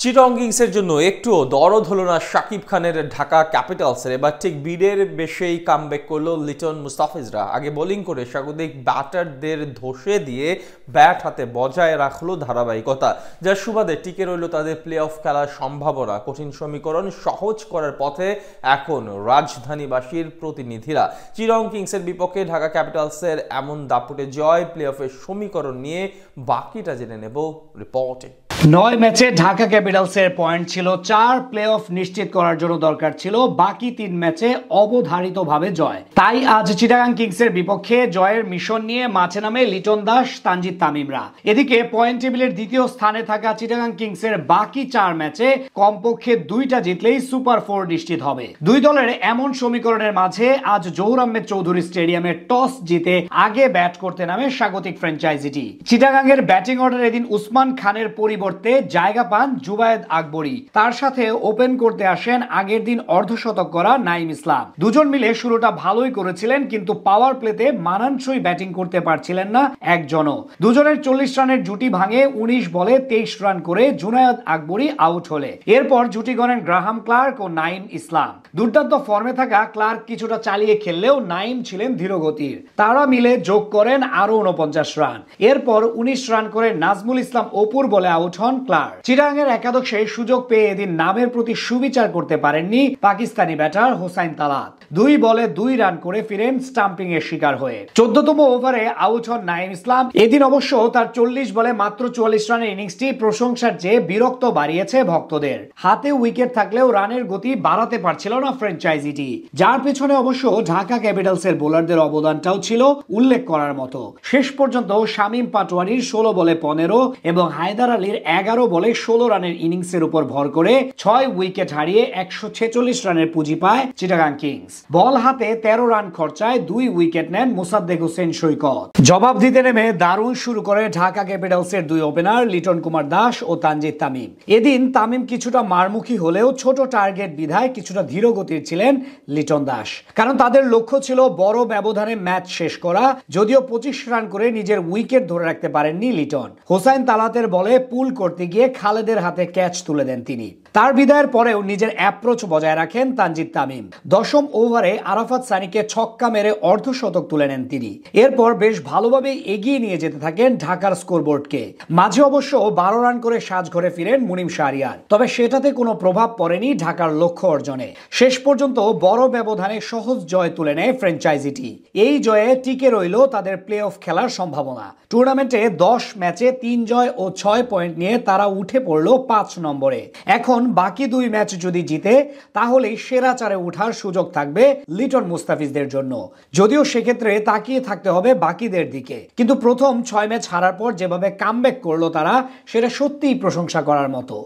চিটাগং কিংসের জন্য একটুও দরদ হলো না শাকিব খানের ঢাকা ক্যাপিটালসের। এবার ঠিক বিডের বেশেই কামব্যাক করলো লিটন মুস্তাফিজরা। আগে বোলিং করে স্বাগতিক ব্যাটারদের ধসে দিয়ে ব্যাট হাতে বজায় রাখলো ধারাবাহিকতা, যার সুবাদে টিকে রইল তাদের প্লে অফ খেলার সম্ভাবনা। কঠিন সমীকরণ সহজ করার পথে এখন রাজধানীবাসীর প্রতিনিধিরা। চিটাগং কিংসের বিপক্ষে ঢাকা ক্যাপিটালসের এমন দাপুটে জয়, প্লে অফের সমীকরণ নিয়ে বাকিটা জেনে নেব রিপোর্টে। 9 ম্যাচে ঢাকা ক্যাপিটালসের পয়েন্ট ছিল 4, প্লে অফ নিশ্চিত করার জন্য দরকার ছিল বাকি 3 ম্যাচে অবধারিতভাবে জয়। তাই আজ চিটাগং কিংসের বিপক্ষে জয়ের মিশন নিয়ে মাঠে নামে লিটন দাস, তানজিদ তামিমরা। এদিকে পয়েন্ট টেবিলের দ্বিতীয় স্থানে থাকা চিটাগং কিংসের বাকি 4 ম্যাচে কমপক্ষে 2টা জিতলেই সুপার 4 নিশ্চিত হবে। দুই দলের এমন সমীকরণের মাঝে আজ জহুর আহমেদ চৌধুরী স্টেডিয়ামে টস জিতে আগে ব্যাট করতে নামে স্বাগতিক ফ্র্যাঞ্চাইজিটি। চিটাগং এর ব্যাটিং অর্ডার এদিন উসমান খানের পরিবর্তে জায়গা পান জুবায়েদ আকবরী। তার সাথে ওপেন করতে আসেন আগের দিন অর্ধশতক করা নাইম ইসলাম। দুজন মিলে শুরুটা ভালোই করেছিলেন, কিন্তু পাওয়ার প্লেতে মানানসই ব্যাটিং করতে পারছিলেন না একজনও। দুজনের 40 রানের জুটি ভাঙে 19 বলে 23 রান করে জুনায়েদ আকবরী আউট হলে এরপর জুটি গড়েন গ্রাহাম ক্লার্ক ও নাইম ইসলাম। দুর্দান্ত ফর্মে থাকা ক্লার্ক কিছুটা চালিয়ে খেললেও নাইম ছিলেন ধীরগতির। তারা মিলে যোগ করেন আরো 49 রান। এরপর 19 রান করে নাজমুল ইসলাম অপুর বলে আউট হন ক্লার্ক। চিটাগং এর একাদশে সুযোগ পেয়ে এদিন নামের প্রতি সুবিচার করতে পারেননি পাকিস্তানি ব্যাটার হোসাইন তালাত। 2 বলে 2 রান করে ফিরেন স্টাম্পিং এর শিকার হয়ে। 14তম ওভারে আউট হন নাইম ইসলাম। এদিন অবশ্য তার 40 বলে মাত্র 44 রানের ইনিংসটি প্রশংসার চেয়ে বিরক্ত বাড়িয়েছে ভক্তদের। হাতে উইকেট থাকলেও রানের গতি বাড়াতে পারছিল না ফ্র্যাঞ্চাইজিটি, যার পেছনে অবশ্য ঢাকা ক্যাপিটালসের বোলারদের অবদানটাও ছিল উল্লেখ করার মতো। শেষ পর্যন্ত শামীম পাটোয়ারির 16 বলে 15 এবং হায়দার আলীর 11 বলে 16 রানের ইনিংসের উপর ভর করে 6 উইকেট হারিয়ে 146 রানের পুঁজি পায় চিটাগং কিংস। বল হাতে 13 রান খরচায় 2 উইকেট নেন মোসাদ্দেক হোসেন সৈকত। জবাব দিতে নেমে দারুণ শুরু করে ঢাকা ক্যাপিটালসের 2 ওপেনার লিটন কুমার দাস ও তানজিদ তামিম। এদিন তামিম কিছুটা মারমুখী হলেও ছোট টার্গেট বিধায় কিছুটা ধীর গতির ছিলেন লিটন দাস, কারণ তাদের লক্ষ্য ছিল বড় ব্যবধানে ম্যাচ শেষ করা। যদিও 25 রান করে নিজের উইকেট ধরে রাখতে পারেননি লিটন। হোসাইন তালাতের বলে পুল করতে গিয়ে খালেদের হাতে ক্যাচ তুলে দেন তিনি। তার বিদায়ের পরেও নিজের অ্যাপ্রোচ বজায় রাখেন তানজিদ তামিম। 10ম ওভারে আরাফাত সানিকে ছক্কা মেরে অর্ধশতক তুলে নেন তিনি। এরপর বেশ ভালোভাবে এগিয়ে নিয়ে যেতে থাকেন ঢাকার স্কোরবোর্ডকে। মাঝে অবশ্য 12 রান করে সাজঘরে ফিরেন মুনিম শাহরিয়ার, তবে সেটাতে কোনো প্রভাব পড়েনি ঢাকার লক্ষ্য অর্জনে। শেষ পর্যন্ত বড় ব্যবধানে সহজ জয় তুলে নেয় ফ্র্যাঞ্চাইজিটি। এই জয়ে টিকে রইল তাদের প্লে অফ খেলার সম্ভাবনা। টুর্নামেন্টে 10 ম্যাচে 3 জয় ও 6 পয়েন্ট নিয়ে তারা উঠে পড়ল 5 নম্বরে। এখন বাকি 2 ম্যাচ যদি জিতে তাহলেই সেরা 4-এ ওঠার সুযোগ থাকবে লিটন মুস্তাফিজদের জন্য। যদিও সেক্ষেত্রে তাকিয়ে থাকতে হবে বাকিদের দিকে, কিন্তু প্রথম 6 ম্যাচ হারার পর যেভাবে কামব্যাক করলো তারা, সেটা সত্যিই প্রশংসা করার মতো।